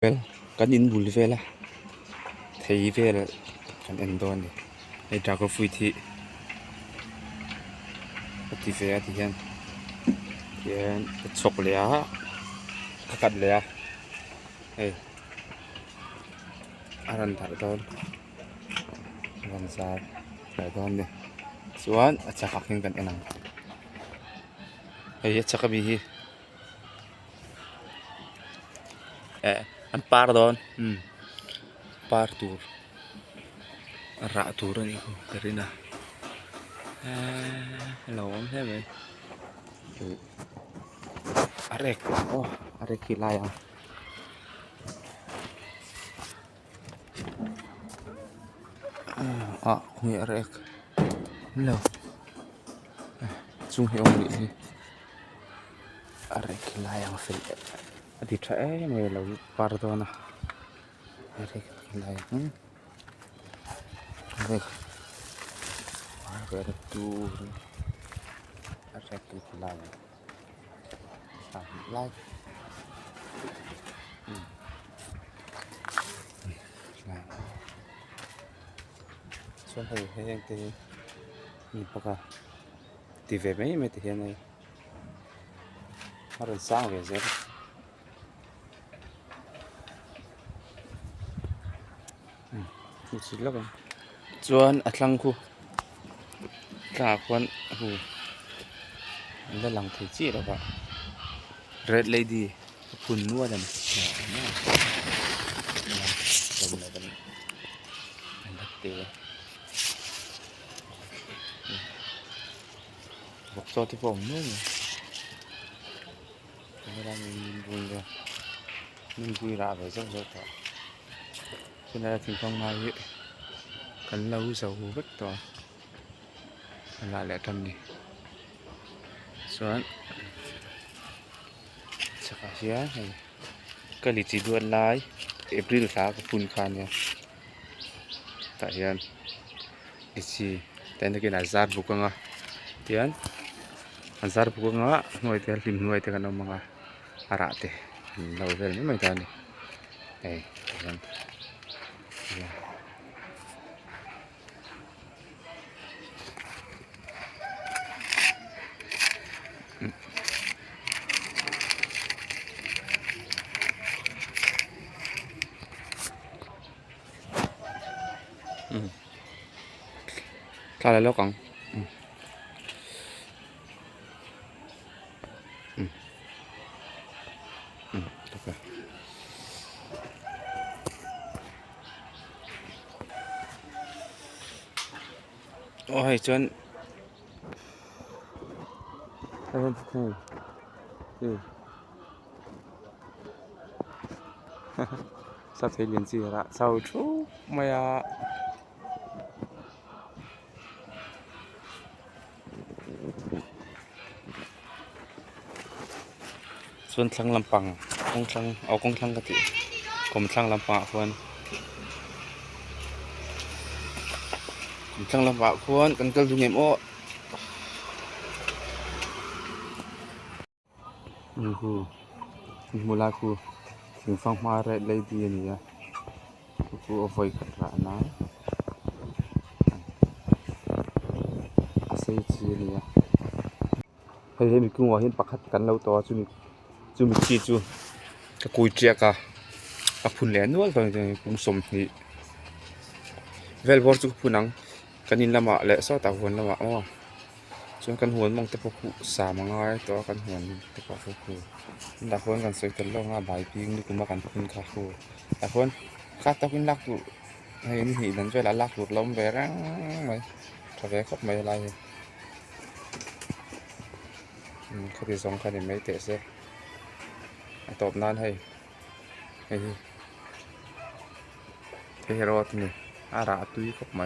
Vel kan in bul vela thei vel kan en don ni ai da ko fui thi ti ve ti hian hian chok le a kat le a ei aran thar don wan zar thar don ni chuan a chakak hin kan enang ei a chaka bi hi an par don par tur ra tur ani ko karina hello thế vậy arek arek kilaya huy arek hello chung hiong ni arek kilaya fel adi trae me lo pardona arek kilaya arek arek tur arek kilaya like xuân thầy hay anh thì nhìn baka thì về mấy thì hiện nay nó còn sang về rồi chỉ lắm xuân ở lăng khu cả quan khu nó lăng thầy chị đâu vậy red lady phun mua rồi cho thì phòng nữa chúng ta mình vui rồi mình vui ra về rất rất to cho nên là tình况này cần lâu dầu vất to lại lại cần đi xuống chắc là gì á cái lịch chỉ đuôn lái April tháng cái phun khan nha tại hiện lịch chỉ tên cái là zar bukan à tian Ansar buku nga ngoy te lim ngoy te kanang mga arate level ni may tani ay yan kala lokang okay. Ôi chân sao thấy liền gì ạ sao chú mày à xuân thăng Lampang công thăng công thăng cái gì công thăng Lampang xuân thăng Lampang xuân cần cơ dùng em ô mula ku sing phong hoa red lady ni ya ku avoid ra na ase chi ni ya hei mi ku wa hin pakhat kan lo to chu mi chi chu ka kui tia ka phun le nual ka kum som ni vel bor chu phunang kanin lama le so ta hon lama o chuan kan huan mong te pokhu sa mangai to kan huan te pokhu da hon kan soi tel lo nga bai ping ni kuma kan phun kha khu da hon kha ta kin lak tu hei ni hi dan choi la lak lut lom ve rang mai tha ve khop mai laiเขาที่สองคันไม่เตะเสียตบนานให้เฮโรดนี่อาราตุยขบไหม